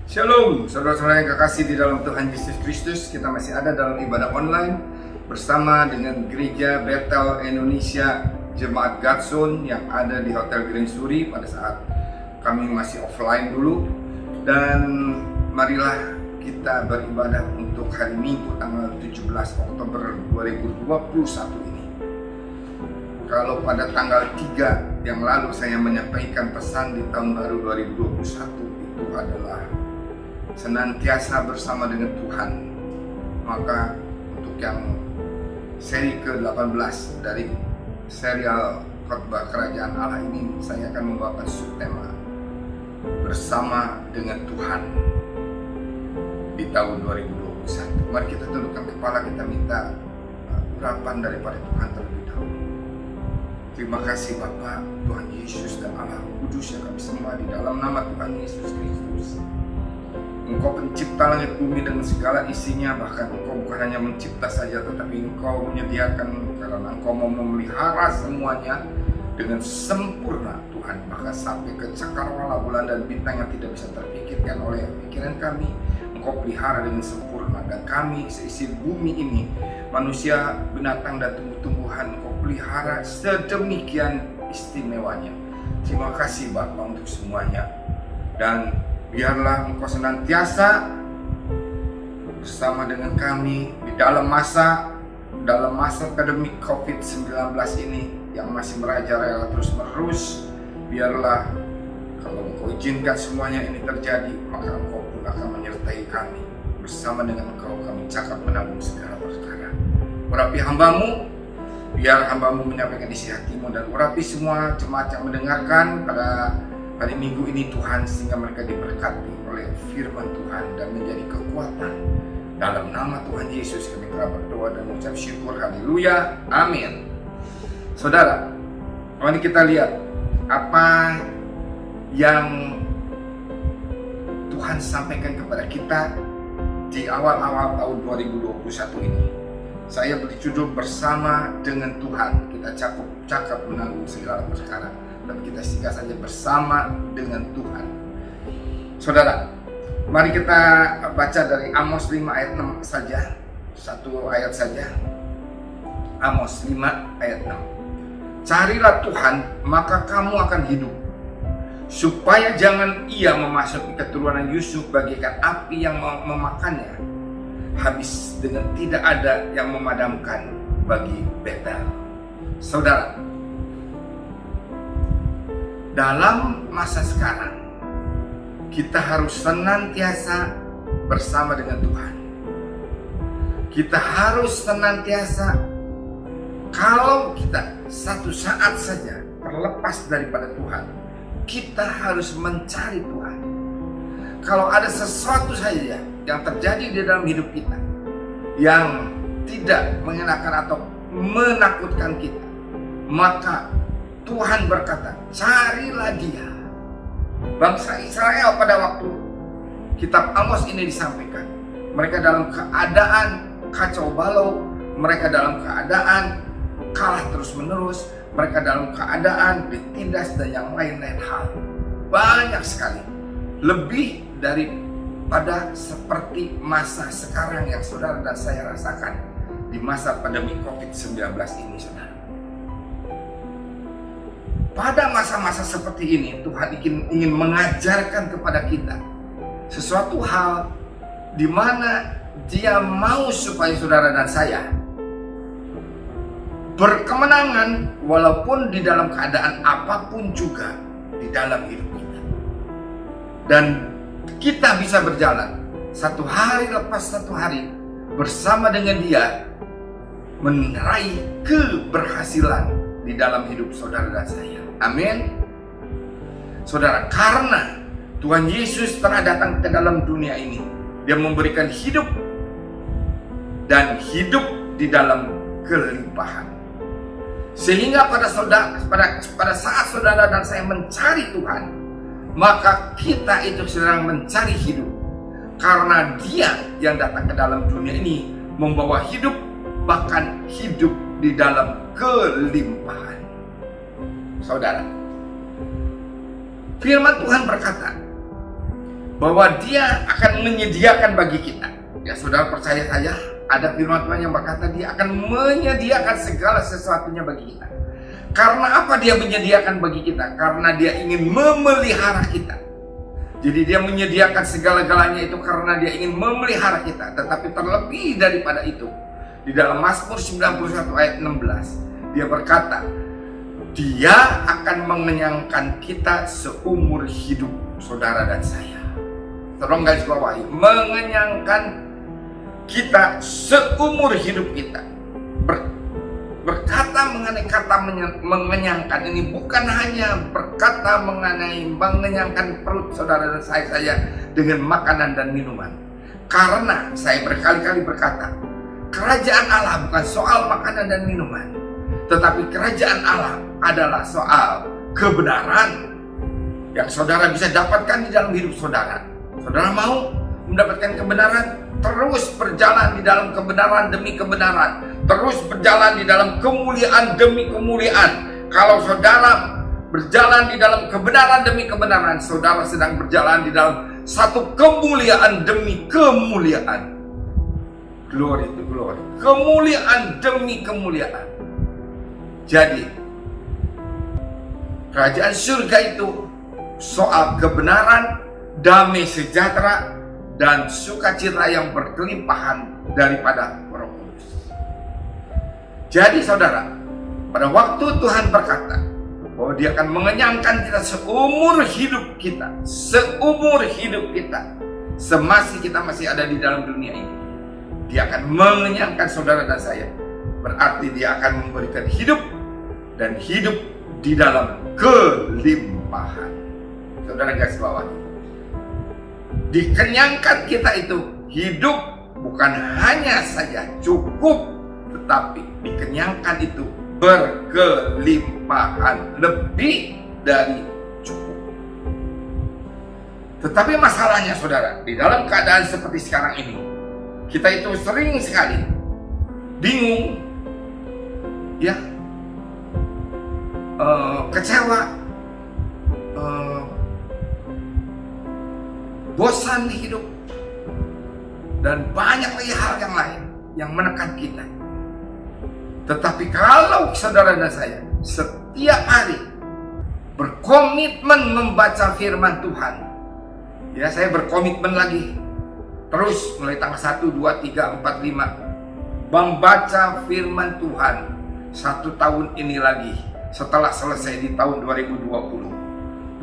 Shalom, saudara-saudara yang kekasih di dalam Tuhan Yesus Kristus. Kita masih ada dalam ibadah online bersama dengan Gereja Bethel Indonesia Jemaat Godson yang ada di Hotel Grand Suri pada saat kami masih offline dulu. Dan marilah kita beribadah untuk hari Minggu tanggal 17 Oktober 2021 ini. Kalau pada tanggal 3 yang lalu saya menyampaikan pesan di tahun baru 2021 itu adalah senantiasa bersama dengan Tuhan. Maka untuk yang seri ke-18 dari serial khotbah kerajaan Allah ini, saya akan membawakan subtema bersama dengan Tuhan di tahun 2021. Mari kita tundukkan kepala, kita minta urapan daripada Tuhan terlebih dahulu. Terima kasih Bapa, Tuhan Yesus dan Allah Kudus yang kami sembah di dalam nama Tuhan Yesus Kristus. Engkau pencipta langit bumi dengan segala isinya, bahkan Engkau bukan hanya mencipta saja, tetapi Engkau menyediakan karena Engkau mau memelihara semuanya dengan sempurna Tuhan. Bahkan sampai ke cakrawala, bulan dan bintang yang tidak bisa terpikirkan oleh pikiran kami, Engkau pelihara dengan sempurna. Dan kami seisi bumi ini, manusia, binatang dan tumbuh-tumbuhan, Engkau pelihara sedemikian istimewanya. Terima kasih Bapa untuk semuanya. Dan biarlah Engkau senantiasa bersama dengan kami di dalam masa pandemi COVID-19 ini yang masih merajalela terus-menerus. Biarlah kalau Engkau izinkan semuanya ini terjadi, maka Engkau pun akan menyertai kami. Bersama dengan Engkau kami cakap menanggung segala perkara. Urapi hamba-Mu, biar hamba-Mu menyampaikan isi hati-Mu, dan urapi semua jemaat yang mendengarkan pada hari Minggu ini Tuhan, sehingga mereka diberkati oleh firman Tuhan dan menjadi kekuatan. Dalam nama Tuhan Yesus kami telah berdoa dan mengucap syukur. Haleluya, amin. Saudara, mari kita lihat apa yang Tuhan sampaikan kepada kita di awal-awal tahun 2021 ini. Saya beri judul bersama dengan Tuhan. Kita cakap menanggung segala perkara. Dan kita singkat saja bersama dengan Tuhan. Saudara, mari kita baca dari Amos 5 ayat 6 saja. Satu ayat saja. Amos 5 ayat 6. Carilah Tuhan, maka kamu akan hidup, supaya jangan ia memasuki keturunan Yusuf bagaikan api yang memakannya, habis dengan tidak ada yang memadamkan bagi Bethel. Saudara, dalam masa sekarang kita harus senantiasa bersama dengan Tuhan. Kita harus senantiasa, kalau kita satu saat saja terlepas daripada Tuhan, kita harus mencari Tuhan. Kalau ada sesuatu saja yang terjadi di dalam hidup kita yang tidak mengenakan atau menakutkan kita, maka Tuhan berkata, carilah Dia. Bangsa Israel pada waktu kitab Amos ini disampaikan, mereka dalam keadaan kacau balau, mereka dalam keadaan kalah terus-menerus, mereka dalam keadaan ditindas dan yang lain-lain hal. Banyak sekali, lebih daripada seperti masa sekarang yang saudara dan saya rasakan di masa pandemi COVID-19 ini, saudara. Pada masa-masa seperti ini, Tuhan ingin mengajarkan kepada kita sesuatu hal di mana Dia mau supaya saudara dan saya berkemenangan walaupun di dalam keadaan apapun juga di dalam hidup kita. Dan kita bisa berjalan satu hari lepas satu hari bersama dengan Dia, meraih keberhasilan di dalam hidup saudara dan saya. Amin. Saudara, karena Tuhan Yesus telah datang ke dalam dunia ini, Dia memberikan hidup dan hidup di dalam kelimpahan. Sehingga pada saat saudara dan saya mencari Tuhan, maka kita itu sedang mencari hidup. Karena Dia yang datang ke dalam dunia ini membawa hidup, bahkan hidup di dalam kelimpahan. Saudara, firman Tuhan berkata, bahwa Dia akan menyediakan bagi kita. Ya, saudara percaya saja, ada firman Tuhan yang berkata Dia akan menyediakan segala sesuatunya bagi kita. Karena apa Dia menyediakan bagi kita? Karena Dia ingin memelihara kita. Jadi Dia menyediakan segala-galanya itu karena Dia ingin memelihara kita. Tetapi terlebih daripada itu, di dalam Mazmur 91 ayat 16, Dia berkata, Dia akan mengenyangkan kita seumur hidup saudara dan saya. Tolong garis bawahi, mengenyangkan kita seumur hidup kita. Berkata mengenai kata mengenyangkan ini bukan hanya berkata mengenai mengenyangkan perut saudara dan saya dengan makanan dan minuman. Karena saya berkali-kali berkata, kerajaan Allah bukan soal makanan dan minuman, tetapi kerajaan Allah adalah soal kebenaran yang saudara bisa dapatkan di dalam hidup saudara. Saudara mau mendapatkan kebenaran? Terus berjalan di dalam kebenaran demi kebenaran. Terus berjalan di dalam kemuliaan demi kemuliaan. Kalau saudara berjalan di dalam kebenaran demi kebenaran, saudara sedang berjalan di dalam satu kemuliaan demi kemuliaan. Glory to glory. Kemuliaan demi kemuliaan. Jadi, kerajaan surga itu soal kebenaran, damai sejahtera, dan sukacita yang berkelimpahan daripada Roh Kudus. Jadi saudara, pada waktu Tuhan berkata bahwa Dia akan mengenyangkan kita seumur hidup kita, semasa kita masih ada di dalam dunia ini, Dia akan mengenyangkan saudara dan saya. Berarti Dia akan memberikan hidup, dan hidup di dalam kelimpahan. Saudara garis bawahi, dikenyangkan kita itu hidup bukan hanya saja cukup, tetapi dikenyangkan itu berkelimpahan, lebih dari cukup. Tetapi masalahnya saudara, di dalam keadaan seperti sekarang ini, kita itu sering sekali bingung, ya, kecewa, bosan di hidup, dan banyak lagi hal yang lain yang menekan kita. Tetapi kalau saudara dan saya setiap hari berkomitmen membaca firman Tuhan, ya, saya berkomitmen lagi terus mulai tanggal 1, 2, 3, 4, 5 membaca firman Tuhan 1 tahun ini lagi setelah selesai di tahun 2020.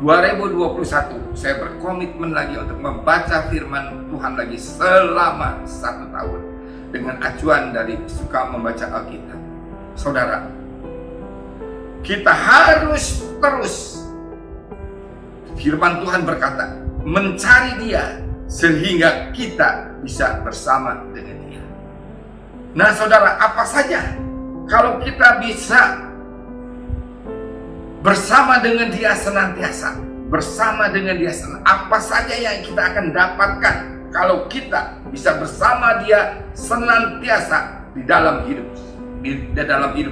2021 saya berkomitmen lagi untuk membaca firman Tuhan lagi selama 1 tahun dengan acuan dari suka membaca Alkitab. Saudara, kita harus terus, firman Tuhan berkata, mencari Dia sehingga kita bisa bersama dengan Dia. Nah saudara, apa saja kalau kita bisa bersama dengan Dia senantiasa, bersama dengan Dia apa saja yang kita akan dapatkan kalau kita bisa bersama Dia senantiasa di dalam hidup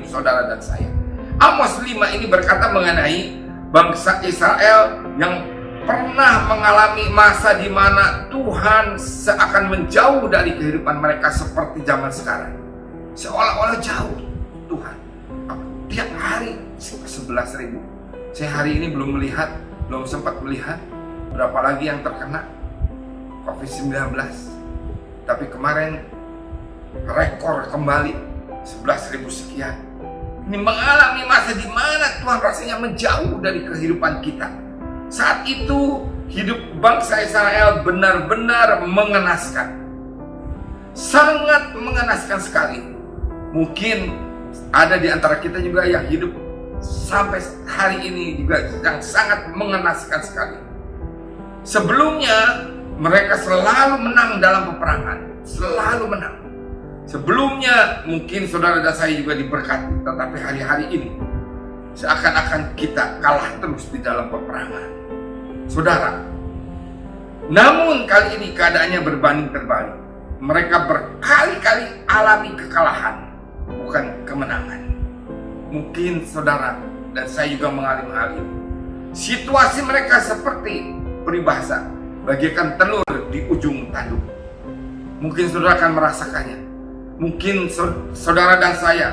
saudara dan saya. Amos 5 ini berkata mengenai bangsa Israel yang pernah mengalami masa di mana Tuhan seakan menjauh dari kehidupan mereka seperti zaman sekarang. Seolah-olah jauh Tuhan. Tiap hari 11.000. Saya hari ini belum sempat melihat berapa lagi yang terkena COVID-19. Tapi kemarin rekor kembali 11.000 sekian. Ini mengalami masa di mana Tuhan rasanya menjauh dari kehidupan kita. Saat itu hidup bangsa Israel benar-benar mengenaskan. Sangat mengenaskan sekali. Mungkin ada di antara kita juga yang hidup sampai hari ini juga yang sangat mengenaskan sekali. Sebelumnya mereka selalu menang dalam peperangan, selalu menang. Sebelumnya mungkin saudara dan saya juga diberkati, tetapi hari-hari ini seakan-akan kita kalah terus di dalam peperangan. Saudara, namun kali ini keadaannya berbanding terbalik. Mereka berkali-kali alami kekalahan, bukan kemenangan. Mungkin saudara dan saya juga mengalami hal ini. Situasi mereka seperti peribahasa, bagaikan telur di ujung tanduk. Mungkin saudara akan merasakannya. Mungkin saudara dan saya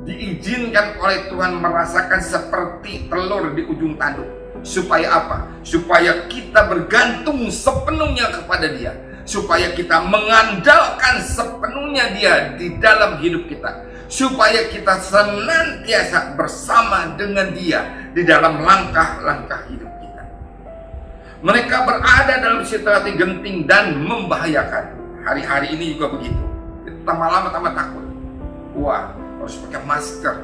diizinkan oleh Tuhan merasakan seperti telur di ujung tanduk. Supaya apa? Supaya kita bergantung sepenuhnya kepada Dia. Supaya kita mengandalkan sepenuhnya Dia di dalam hidup kita. Supaya kita senantiasa bersama dengan Dia di dalam langkah-langkah hidup kita. Mereka berada dalam situasi genting dan membahayakan. Hari-hari ini juga begitu. Tambah lama tambah takut. Wah, harus pakai masker,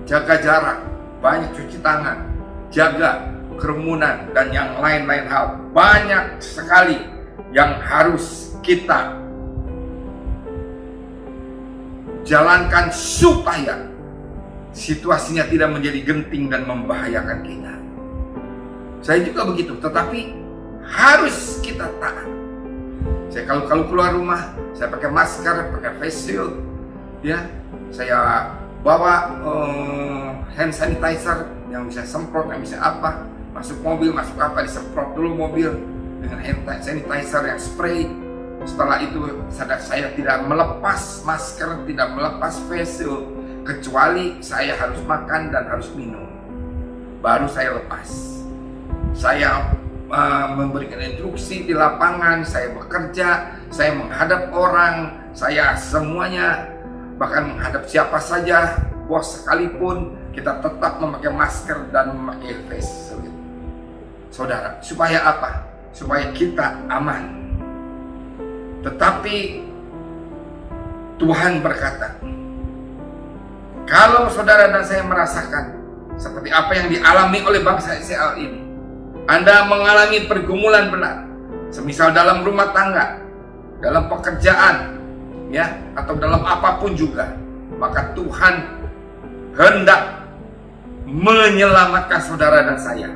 jaga jarak, banyak cuci tangan, jaga kerumunan, dan yang lain-lain hal. Banyak sekali yang harus kita jalankan supaya situasinya tidak menjadi genting dan membahayakan kita. Saya juga begitu, tetapi harus kita taat. Saya kalau keluar rumah, saya pakai masker, pakai face shield, ya. Saya bawa hand sanitizer yang bisa semprot, yang bisa apa. Masuk mobil, masuk apa, disemprot dulu mobil dengan hand sanitizer yang spray. Setelah itu saya tidak melepas masker, tidak melepas face shield, kecuali saya harus makan dan harus minum, baru saya lepas. Saya memberikan instruksi di lapangan, saya bekerja, saya menghadap orang, saya semuanya, bahkan menghadap siapa saja, bos sekalipun, kita tetap memakai masker dan memakai face shield. Saudara, supaya apa? Supaya kita aman. Tetapi Tuhan berkata, kalau saudara dan saya merasakan seperti apa yang dialami oleh bangsa Israel ini, Anda mengalami pergumulan berat, semisal dalam rumah tangga, dalam pekerjaan, ya, atau dalam apapun juga, maka Tuhan hendak menyelamatkan saudara dan saya.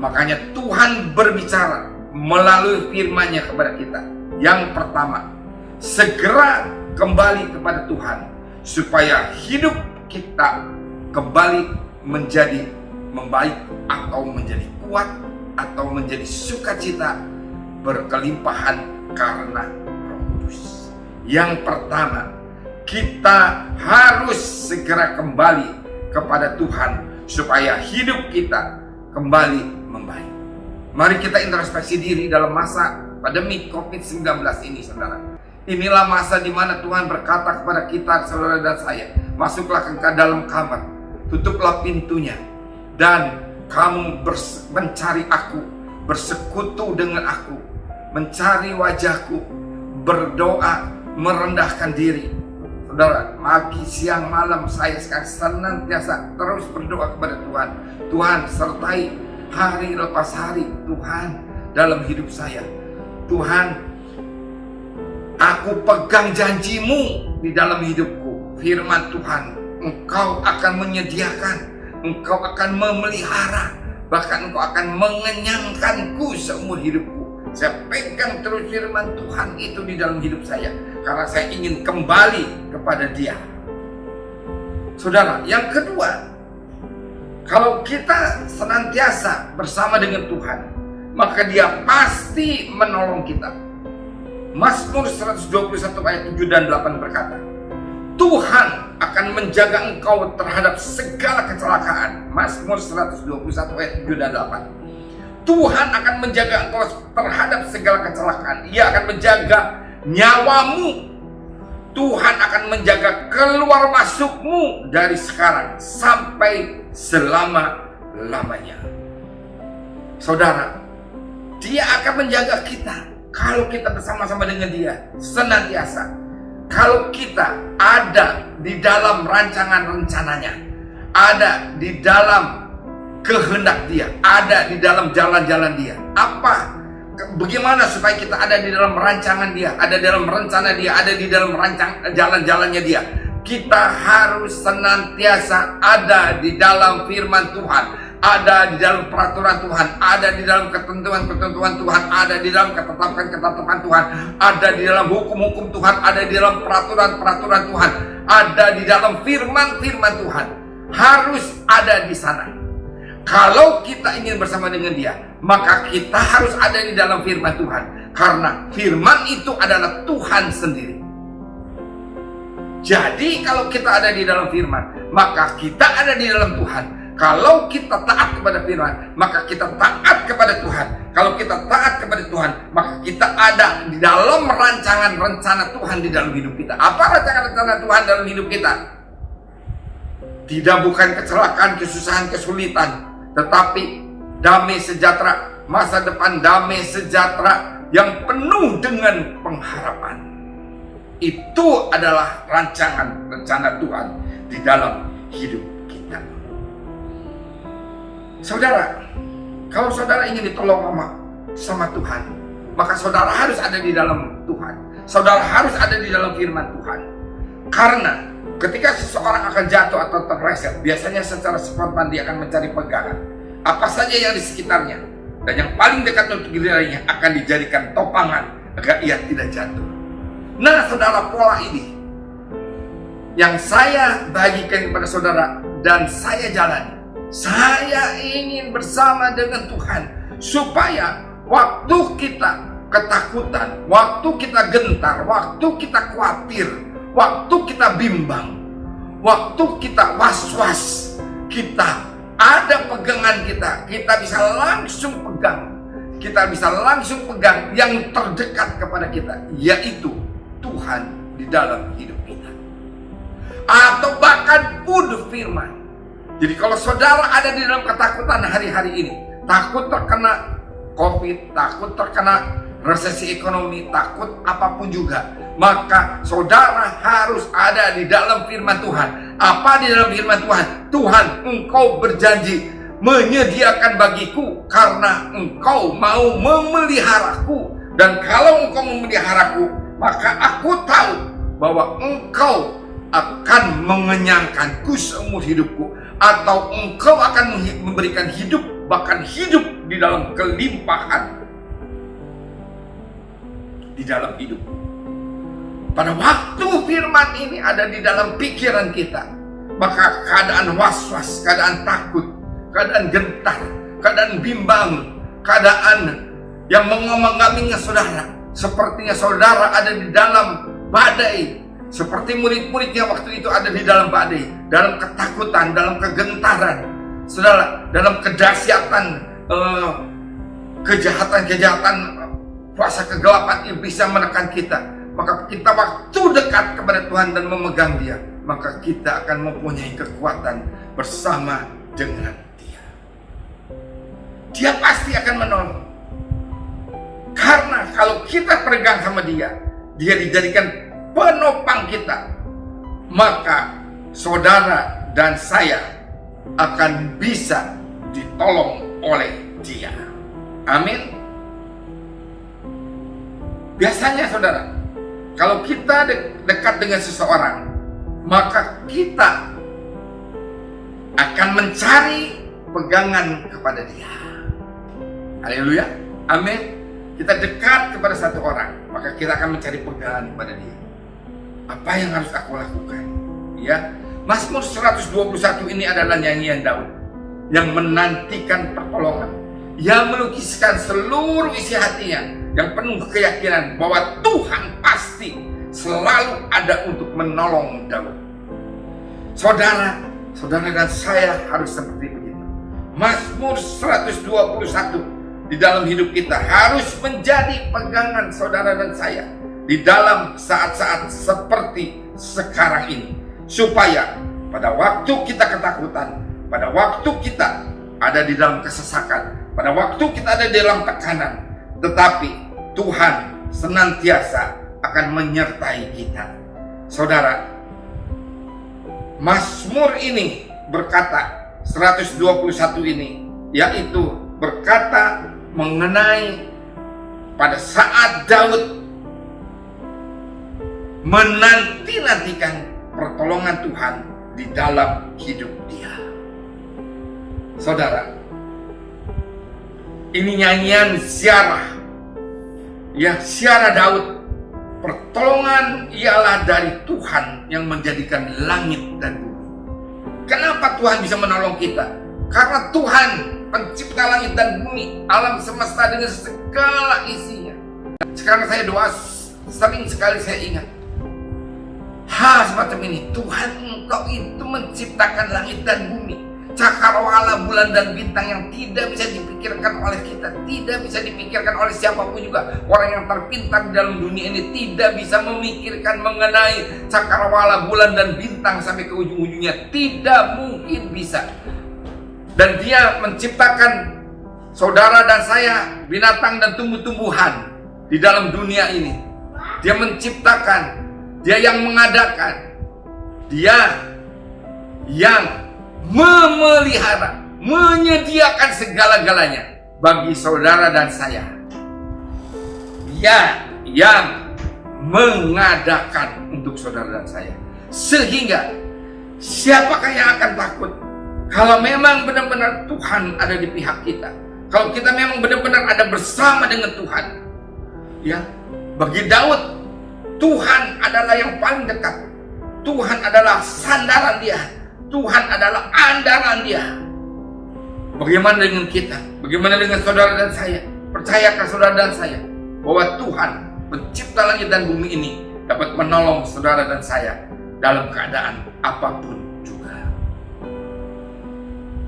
Makanya Tuhan berbicara melalui firman-Nya kepada kita. Yang pertama, segera kembali kepada Tuhan supaya hidup kita kembali menjadi membaik atau menjadi kuat atau menjadi sukacita berkelimpahan karena Roh Kudus. Yang pertama, kita harus segera kembali kepada Tuhan supaya hidup kita kembali membaik. Mari kita introspeksi diri dalam masa pandemi COVID-19 ini, saudara. Inilah masa di mana Tuhan berkata kepada kita, saudara dan saya, masuklah ke dalam kamar, tutuplah pintunya, dan kamu mencari aku, bersekutu dengan aku, mencari wajahku, berdoa, merendahkan diri. Saudara, pagi, siang, malam saya sekarang senantiasa terus berdoa kepada Tuhan. Tuhan, sertai hari lepas hari Tuhan dalam hidup saya. Tuhan, aku pegang janji-Mu di dalam hidupku. Firman Tuhan, Engkau akan menyediakan, Engkau akan memelihara, bahkan Engkau akan mengenyangkanku seumur hidupku. Saya pegang terus firman Tuhan itu di dalam hidup saya, karena saya ingin kembali kepada Dia. Saudara, yang kedua, kalau kita senantiasa bersama dengan Tuhan, maka Dia pasti menolong kita. Mazmur 121 ayat 7 dan 8 berkata, Tuhan akan menjaga engkau terhadap segala kecelakaan. Mazmur 121 ayat 7 dan 8. Tuhan akan menjaga engkau terhadap segala kecelakaan. Ia akan menjaga nyawamu. Tuhan akan menjaga keluar masukmu dari sekarang sampai selama-lamanya. Saudara, Dia akan menjaga kita kalau kita bersama-sama dengan Dia senantiasa. Kalau kita ada di dalam rancangan rencananya, ada di dalam kehendak Dia, ada di dalam jalan-jalan Dia. Bagaimana supaya kita ada di dalam rancangan Dia, ada di dalam rencana Dia, ada di dalam jalan-jalannya Dia? Kita harus senantiasa ada di dalam firman Tuhan, ada di dalam peraturan Tuhan, ada di dalam ketentuan-ketentuan Tuhan, ada di dalam ketetapan-ketetapan Tuhan, ada di dalam hukum-hukum Tuhan, ada di dalam peraturan-peraturan Tuhan, ada di dalam firman-firman Tuhan. Harus ada di sana. Kalau kita ingin bersama dengan Dia, maka kita harus ada di dalam firman Tuhan. Karena firman itu adalah Tuhan sendiri. Jadi kalau kita ada di dalam firman, maka kita ada di dalam Tuhan. Kalau kita taat kepada firman, maka kita taat kepada Tuhan. Kalau kita taat kepada Tuhan, maka kita ada di dalam rancangan rencana Tuhan di dalam hidup kita. Apa rancangan rencana Tuhan dalam hidup kita? Tidak bukan kecelakaan, kesusahan, kesulitan, tetapi damai sejahtera, masa depan damai sejahtera yang penuh dengan pengharapan. Itu adalah rancangan rencana Tuhan di dalam hidup kita. Saudara, kalau saudara ingin ditolong sama Tuhan, maka saudara harus ada di dalam Tuhan. Saudara harus ada di dalam firman Tuhan. Karena ketika seseorang akan jatuh atau terpeleset, biasanya secara spontan dia akan mencari pegangan. Apa saja yang di sekitarnya, dan yang paling dekat untuk dirinya akan dijadikan topangan agar ia tidak jatuh. Nah, saudara, pola ini yang saya bagikan kepada saudara dan saya jalani. Saya ingin bersama dengan Tuhan supaya waktu kita ketakutan, waktu kita gentar, waktu kita khawatir, waktu kita bimbang, waktu kita was-was, kita ada pegangan kita bisa langsung pegang. Kita bisa langsung pegang yang terdekat kepada kita, yaitu Tuhan di dalam hidup kita. Atau bahkan pun firman. Jadi kalau saudara ada di dalam ketakutan hari-hari ini, takut terkena COVID, takut terkena resesi ekonomi, takut apapun juga, maka saudara harus ada di dalam firman Tuhan. Apa di dalam firman Tuhan? Tuhan, Engkau berjanji menyediakan bagiku karena Engkau mau memeliharaku. Dan kalau Engkau memeliharaku, maka aku tahu bahwa Engkau akan mengenyangkanku seumur hidupku. Atau Engkau akan memberikan hidup, bahkan hidup di dalam kelimpahan di dalam hidup. Pada waktu firman ini ada di dalam pikiran kita, maka keadaan was-was, keadaan takut, keadaan gentar, keadaan bimbang, keadaan yang mengomong-ngamingi saudara, sepertinya saudara ada di dalam badai, seperti murid-muridnya waktu itu ada di dalam badai, dalam ketakutan, dalam kegentaran, saudara, dalam kedahsyatan, kejahatan-kejahatan, kuasa kegelapan yang bisa menekan kita. Maka kita waktu dekat kepada Tuhan dan memegang Dia, maka kita akan mempunyai kekuatan bersama dengan Dia. Dia pasti akan menolong. Karena kalau kita pegang sama Dia, Dia dijadikan penopang kita, maka saudara dan saya akan bisa ditolong oleh Dia. Amin. Biasanya saudara, kalau kita dekat dengan seseorang, maka kita akan mencari pegangan kepada Dia. Haleluya. Amin. Kita dekat kepada satu orang, maka kita akan mencari pegangan kepada Dia. Apa yang harus aku lakukan? Ya, Mazmur 121 ini adalah nyanyian Daud yang menantikan pertolongan, yang melukiskan seluruh isi hatinya, yang penuh keyakinan bahwa Tuhan pasti selalu ada untuk menolong Daud. Saudara dan saya harus seperti begitu. Mazmur 121 di dalam hidup kita harus menjadi pegangan saudara dan saya di dalam saat-saat seperti sekarang ini, supaya pada waktu kita ketakutan, pada waktu kita ada di dalam kesesakan, pada waktu kita ada di dalam tekanan, tetapi Tuhan senantiasa akan menyertai kita. Saudara, Mazmur ini berkata, 121 ini, yaitu berkata mengenai pada saat Daud menanti-nantikan pertolongan Tuhan di dalam hidup dia. Saudara, ini nyanyian ziarah, ya, ziarah Daud. Pertolongan ialah dari Tuhan yang menjadikan langit dan bumi. Kenapa Tuhan bisa menolong kita? Karena Tuhan pencipta langit dan bumi, alam semesta dengan segala isinya. Sekarang saya doa, sering sekali saya ingat hal semacam ini. Tuhan, Engkau itu menciptakan langit dan bumi, cakrawala, bulan dan bintang yang tidak bisa dipikirkan oleh kita, tidak bisa dipikirkan oleh siapapun juga. Orang yang terpintar di dalam dunia ini tidak bisa memikirkan mengenai cakrawala, bulan dan bintang sampai ke ujung-ujungnya. Tidak mungkin bisa. Dan Dia menciptakan saudara dan saya, binatang dan tumbuh-tumbuhan di dalam dunia ini. Dia menciptakan, Dia yang mengadakan, Dia yang memelihara, menyediakan segala-galanya bagi saudara dan saya. Dia yang mengadakan untuk saudara dan saya. Sehingga siapakah yang akan takut kalau memang benar-benar Tuhan ada di pihak kita? Kalau kita memang benar-benar ada bersama dengan Tuhan. Ya, bagi Daud, Tuhan adalah yang paling dekat. Tuhan adalah sandaran dia. Tuhan adalah andalan dia. Bagaimana dengan kita? Bagaimana dengan saudara dan saya? Percayakan saudara dan saya bahwa Tuhan pencipta langit dan bumi ini dapat menolong saudara dan saya dalam keadaan apapun juga.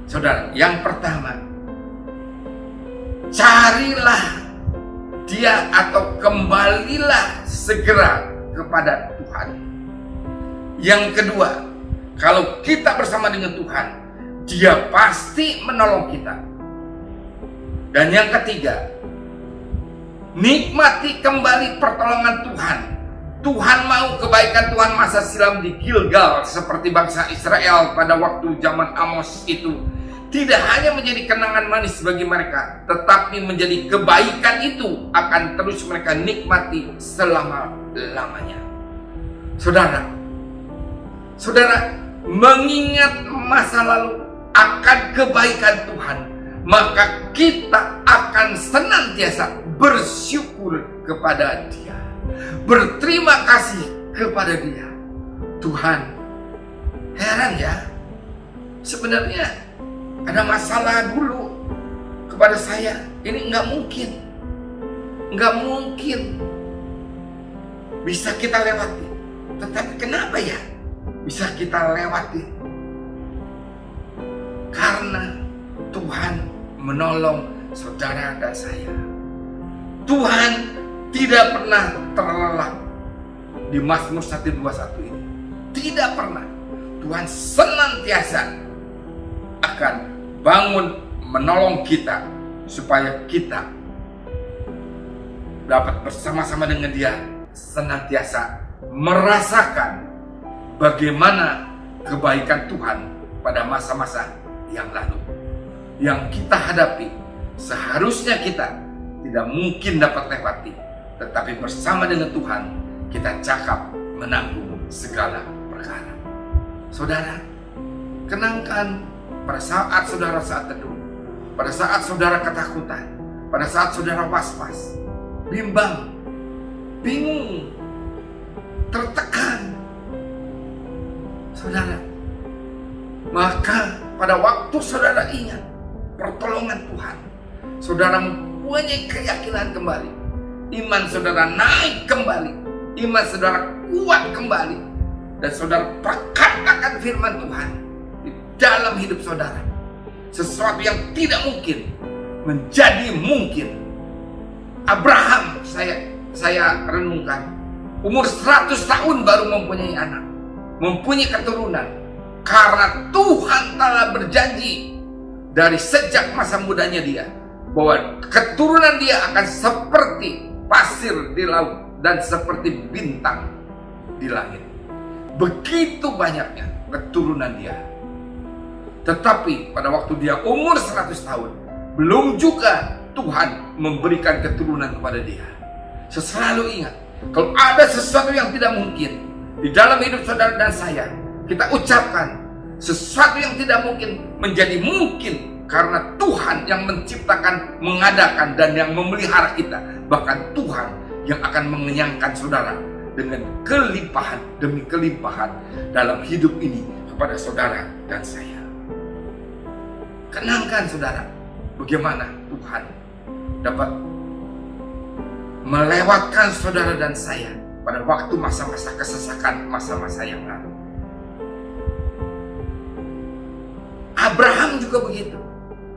Saudara, yang pertama, carilah Dia atau kembalilah segera kepada Tuhan. Yang kedua, kalau kita bersama dengan Tuhan, Dia pasti menolong kita. Dan yang ketiga, nikmati kembali pertolongan Tuhan. Tuhan mau kebaikan Tuhan masa silam di Gilgal seperti bangsa Israel pada waktu zaman Amos itu tidak hanya menjadi kenangan manis bagi mereka, tetapi menjadi kebaikan itu akan terus mereka nikmati selama-lamanya. Saudara, mengingat masa lalu akan kebaikan Tuhan, maka kita akan senantiasa bersyukur kepada Dia, berterima kasih kepada Dia. Tuhan, heran ya, sebenarnya ada masalah dulu kepada saya. Ini nggak mungkin bisa kita lewati. Tetapi kenapa ya bisa kita lewati? Karena Tuhan menolong saudara dan saya. Tuhan tidak pernah terlelap di Mazmur 121 ini. Tidak pernah. Tuhan senantiasa akan bangun menolong kita supaya kita dapat bersama-sama dengan Dia senantiasa merasakan bagaimana kebaikan Tuhan pada masa-masa yang lalu yang kita hadapi. Seharusnya kita tidak mungkin dapat lewati, tetapi bersama dengan Tuhan kita cakap menanggung segala perkara. Saudara, kenangkan pada saat saudara saat teduh, pada saat saudara ketakutan, pada saat saudara was-was, bimbang, bingung, tertekan, saudara, maka pada waktu saudara ingat pertolongan Tuhan, saudara mempunyai keyakinan kembali, iman saudara naik kembali, iman saudara kuat kembali, dan saudara perkatakan firman Tuhan dalam hidup saudara. Sesuatu yang tidak mungkin menjadi mungkin. Abraham, saya renungkan, umur 100 tahun baru mempunyai anak, mempunyai keturunan, karena Tuhan telah berjanji dari sejak masa mudanya dia bahwa keturunan dia akan seperti pasir di laut dan seperti bintang di langit. Begitu banyaknya keturunan dia. Tetapi pada waktu dia umur 100 tahun, belum juga Tuhan memberikan keturunan kepada dia. Saya selalu ingat, kalau ada sesuatu yang tidak mungkin di dalam hidup saudara dan saya, kita ucapkan sesuatu yang tidak mungkin menjadi mungkin karena Tuhan yang menciptakan, mengadakan, dan yang memelihara kita. Bahkan Tuhan yang akan mengenyangkan saudara dengan kelimpahan demi kelimpahan dalam hidup ini kepada saudara dan saya. Kenangkan saudara, bagaimana Tuhan dapat melewatkan saudara dan saya pada waktu masa-masa kesesakan, masa-masa yang lalu. Abraham juga begitu.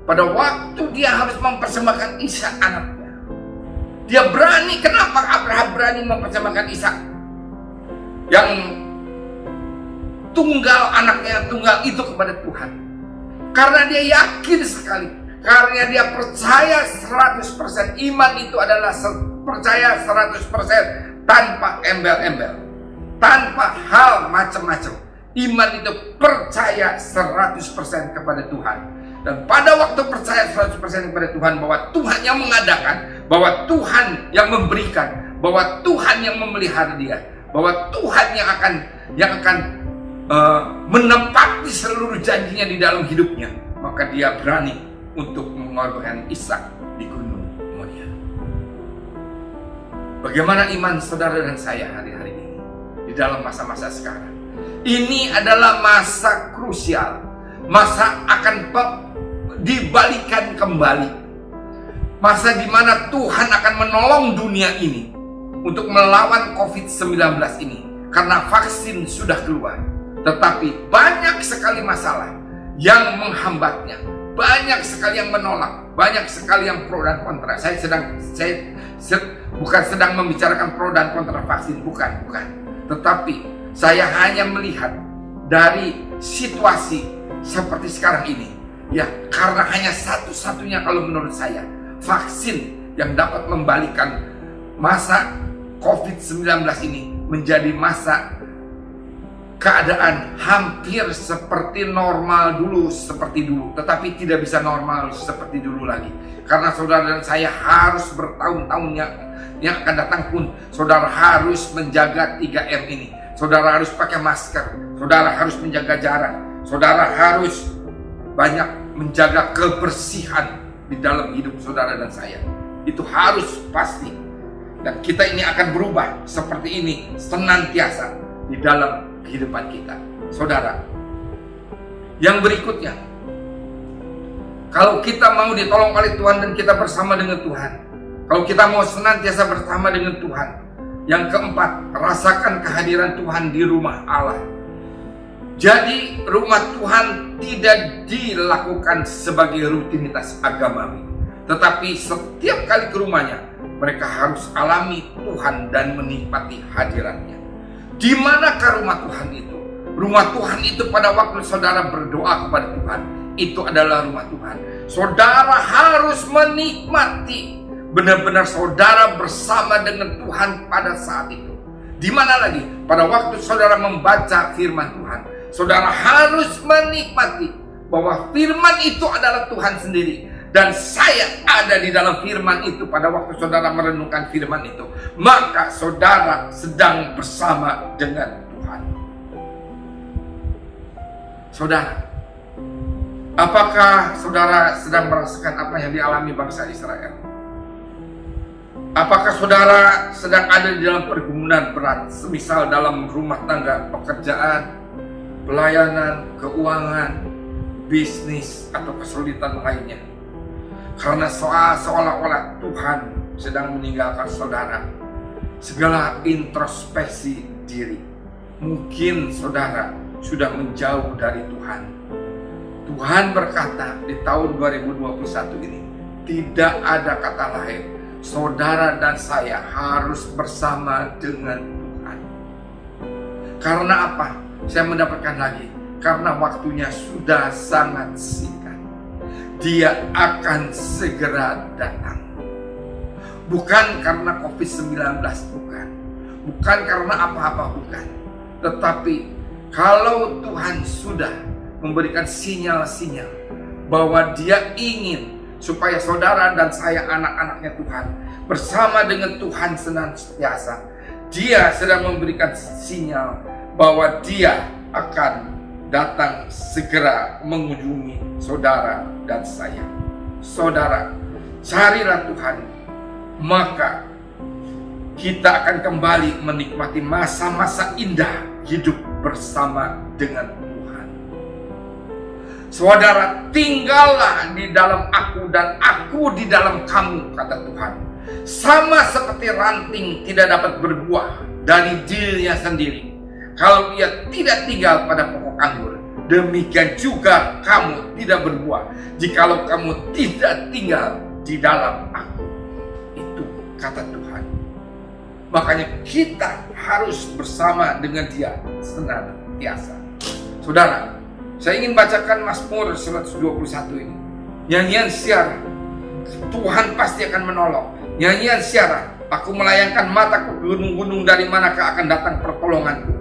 Pada waktu dia harus mempersembahkan Ishak anaknya, dia berani. Kenapa Abraham berani mempersembahkan Ishak yang tunggal, anaknya yang tunggal itu kepada Tuhan? Karena dia yakin sekali, karena dia percaya 100%. Iman itu adalah percaya 100% tanpa embel-embel, tanpa hal macam-macam. Iman itu percaya 100% kepada Tuhan. Dan pada waktu percaya 100% kepada Tuhan, bahwa Tuhan yang mengadakan, bahwa Tuhan yang memberikan, bahwa Tuhan yang memelihara dia, bahwa Tuhan yang akan menempati seluruh janjinya di dalam hidupnya, maka dia berani untuk mengorbankan Ishak di Gunung Moria. Bagaimana iman saudara dan saya hari-hari ini di dalam masa-masa sekarang? Ini adalah masa krusial, masa akan dibalikan kembali, masa di mana Tuhan akan menolong dunia ini untuk melawan COVID-19 ini, karena vaksin sudah keluar. Tetapi banyak sekali masalah yang menghambatnya, banyak sekali yang menolak, banyak sekali yang pro dan kontra. Saya bukan sedang membicarakan pro dan kontra vaksin, bukan. Tetapi saya hanya melihat dari situasi seperti sekarang ini, ya, karena hanya satu-satunya kalau menurut saya vaksin yang dapat membalikan masa COVID-19 ini menjadi masa keadaan hampir seperti normal dulu, tetapi tidak bisa normal seperti dulu lagi. Karena saudara dan saya harus bertahun-tahun yang akan datang pun, saudara harus menjaga 3M ini. Saudara harus pakai masker, saudara harus menjaga jarak, saudara harus banyak menjaga kebersihan di dalam hidup saudara dan saya. Itu harus pasti. Dan kita ini akan berubah seperti ini senantiasa di dalam kehidupan kita. Saudara, yang berikutnya, kalau kita mau ditolong oleh Tuhan dan kita bersama dengan Tuhan, kalau kita mau senantiasa bersama dengan Tuhan, yang keempat, rasakan kehadiran Tuhan di rumah Allah. Jadi rumah Tuhan tidak dilakukan sebagai rutinitas agamawi, tetapi setiap kali ke rumahnya, mereka harus alami Tuhan dan menikmati hadiratnya. Di manakah rumah Tuhan itu? Rumah Tuhan itu pada waktu saudara berdoa kepada Tuhan, itu adalah rumah Tuhan. Saudara harus menikmati benar-benar saudara bersama dengan Tuhan pada saat itu. Di mana lagi? Pada waktu saudara membaca firman Tuhan, saudara harus menikmati bahwa firman itu adalah Tuhan sendiri. Dan saya ada di dalam firman itu pada waktu saudara merenungkan firman itu. Maka saudara sedang bersama dengan Tuhan. Saudara, apakah saudara sedang merasakan apa yang dialami bangsa Israel? Apakah saudara sedang ada di dalam pergumulan berat, semisal dalam rumah tangga, pekerjaan, pelayanan, keuangan, bisnis, atau kesulitan lainnya? Karena seolah-olah Tuhan sedang meninggalkan saudara. Segala introspeksi diri, mungkin saudara sudah menjauh dari Tuhan. Tuhan berkata di tahun 2021 ini, tidak ada kata lain, saudara dan saya harus bersama dengan Tuhan. Karena apa? Saya mendapatkan lagi, karena waktunya sudah sangat singkat. Dia akan segera datang. Bukan karena COVID-19, bukan karena apa-apa, bukan. Tetapi kalau Tuhan sudah memberikan sinyal-sinyal bahwa Dia ingin supaya saudara dan saya, anak-anaknya Tuhan, bersama dengan Tuhan senantiasa, Dia sedang memberikan sinyal bahwa Dia akan datang segera mengunjungi saudara dan saya. Saudara, carilah Tuhan, maka kita akan kembali menikmati masa-masa indah hidup bersama dengan Tuhan. Saudara, tinggallah di dalam aku dan aku di dalam kamu, kata Tuhan. Sama seperti ranting tidak dapat berbuah dari dirinya sendiri kalau ia tidak tinggal pada pokok anggur, demikian juga kamu tidak berbuah jikalau kamu tidak tinggal di dalam aku. Itu kata Tuhan. Makanya kita harus bersama dengan Dia senantiasa. Saudara, saya ingin bacakan Mazmur 121 ini. Nyanyian siara, Tuhan pasti akan menolong. Nyanyian siara, aku melayangkan mataku ke gunung-gunung, dari manakah akan datang pertolonganku.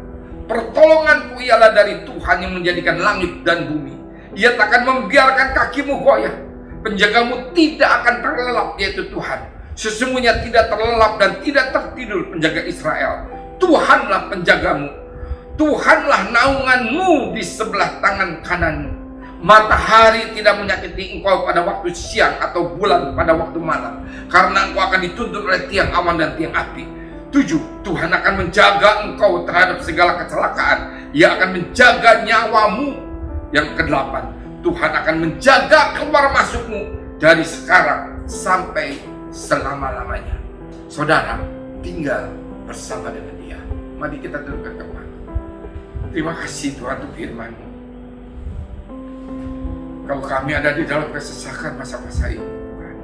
Pertolonganku ialah dari Tuhan yang menjadikan langit dan bumi. Ia tak akan membiarkan kakimu goyah. Penjagamu tidak akan terlelap, yaitu Tuhan. Sesungguhnya tidak terlelap dan tidak tertidur penjaga Israel. Tuhanlah penjagamu, Tuhanlah naunganmu di sebelah tangan kananmu. Matahari tidak menyakiti engkau pada waktu siang atau bulan pada waktu malam, karena engkau akan dituntun oleh tiang awan dan tiang api. 7. Tuhan akan menjaga engkau terhadap segala kecelakaan. Ia akan menjaga nyawamu. Yang ke-8, Tuhan akan menjaga keluar masukmu dari sekarang sampai selama-lamanya. Saudara, tinggal bersama dengan Dia. Mari kita tundukkan kepala. Terima kasih Tuhan untuk firman-Mu. Kalau kami ada di dalam kesesakan masa-masa ini, Tuhan,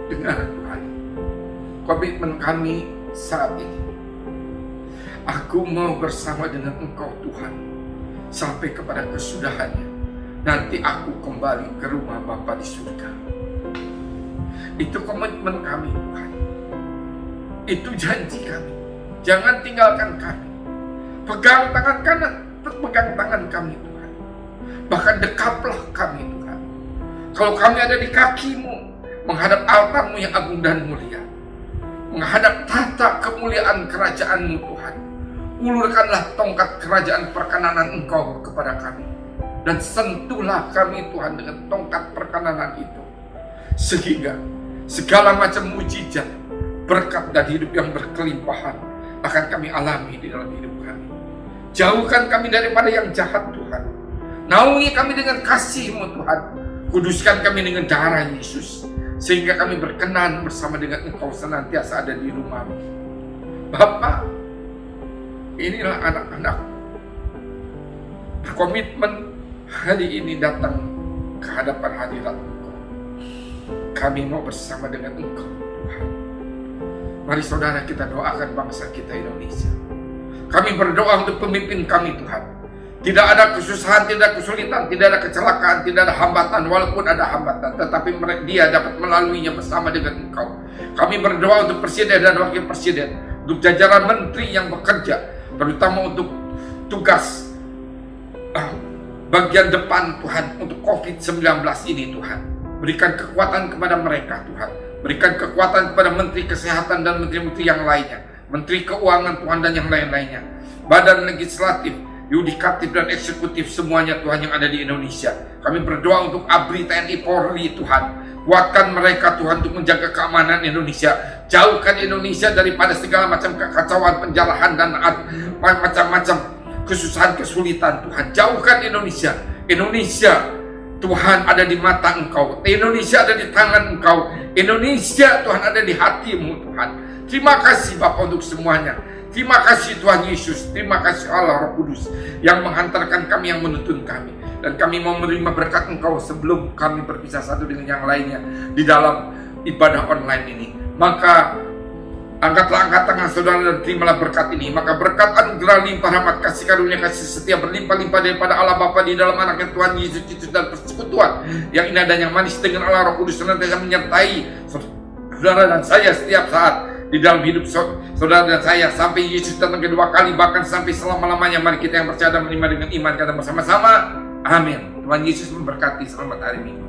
dengar Tuhan komitmen kami saat ini. Aku mau bersama dengan Engkau Tuhan sampai kepada kesudahannya. Nanti aku kembali ke rumah Bapa di surga. Itu komitmen kami Tuhan. Itu janji kami. Jangan tinggalkan kami. Pegang tangan kanan, pegang tangan kami Tuhan. Bahkan dekaplah kami Tuhan. Kalau kami ada di kaki-Mu, menghadap altar-Mu yang agung dan mulia, menghadap tata kemuliaan kerajaan-Mu Tuhan, ulurkanlah tongkat kerajaan perkenanan Engkau kepada kami. Dan sentuhlah kami Tuhan dengan tongkat perkenanan itu, sehingga segala macam mujizat, berkat dan hidup yang berkelimpahan akan kami alami di dalam hidup kami. Jauhkan kami daripada yang jahat Tuhan. Naungi kami dengan kasih-Mu Tuhan. Kuduskan kami dengan darah Yesus, sehingga kami berkenan bersama dengan Engkau senantiasa ada di rumah-Mu. Bapa, inilah anak-anak berkomitmen hari ini datang ke hadapan hadirat Engkau. Kami mau bersama dengan Engkau Tuhan. Mari saudara kita doakan bangsa kita Indonesia. Kami berdoa untuk pemimpin kami Tuhan. Tidak ada kesusahan, tidak ada kesulitan, tidak ada kecelakaan, tidak ada hambatan. Walaupun ada hambatan, tetapi dia dapat melaluinya bersama dengan Engkau. Kami berdoa untuk presiden dan wakil presiden, untuk jajaran menteri yang bekerja, terutama untuk tugas bagian depan Tuhan untuk COVID-19 ini Tuhan. Berikan kekuatan kepada mereka Tuhan. Berikan kekuatan kepada menteri kesehatan dan menteri-menteri yang lainnya, menteri keuangan Tuhan dan yang lain-lainnya, badan legislatif, yudikatif dan eksekutif semuanya Tuhan yang ada di Indonesia. Kami berdoa untuk ABRI, TNI, Polri Tuhan. Kuatkan mereka Tuhan untuk menjaga keamanan Indonesia. Jauhkan Indonesia daripada segala macam kekacauan, penjarahan dan macam-macam kesusahan, kesulitan Tuhan. Jauhkan Indonesia. Indonesia Tuhan ada di mata Engkau. Indonesia ada di tangan Engkau. Indonesia Tuhan ada di hati-Mu Tuhan. Terima kasih Bapa untuk semuanya. Terima kasih Tuhan Yesus. Terima kasih Allah Roh Kudus yang menghantarkan kami, yang menuntun kami. Dan kami mau menerima berkat Engkau sebelum kami berpisah satu dengan yang lainnya di dalam ibadah online ini. Maka angkat tangan saudara dan terimalah berkat ini. Maka berkat anugerah limpah rahmat kasih karunia kasih setia berlimpah-limpah daripada Allah Bapa di dalam anaknya Tuhan Yesus Kristus, dan persekutuan yang indah dan yang manis dengan Allah Roh Kudus senantiasa menyertai saudara dan saya setiap saat di dalam hidup saudara dan saya sampai Yesus datang kedua kali, bahkan sampai selama-lamanya. Mari kita yang percaya dan menerima dengan iman kata bersama-sama, amin. Tuhan Yesus memberkati. Selamat hari Minggu.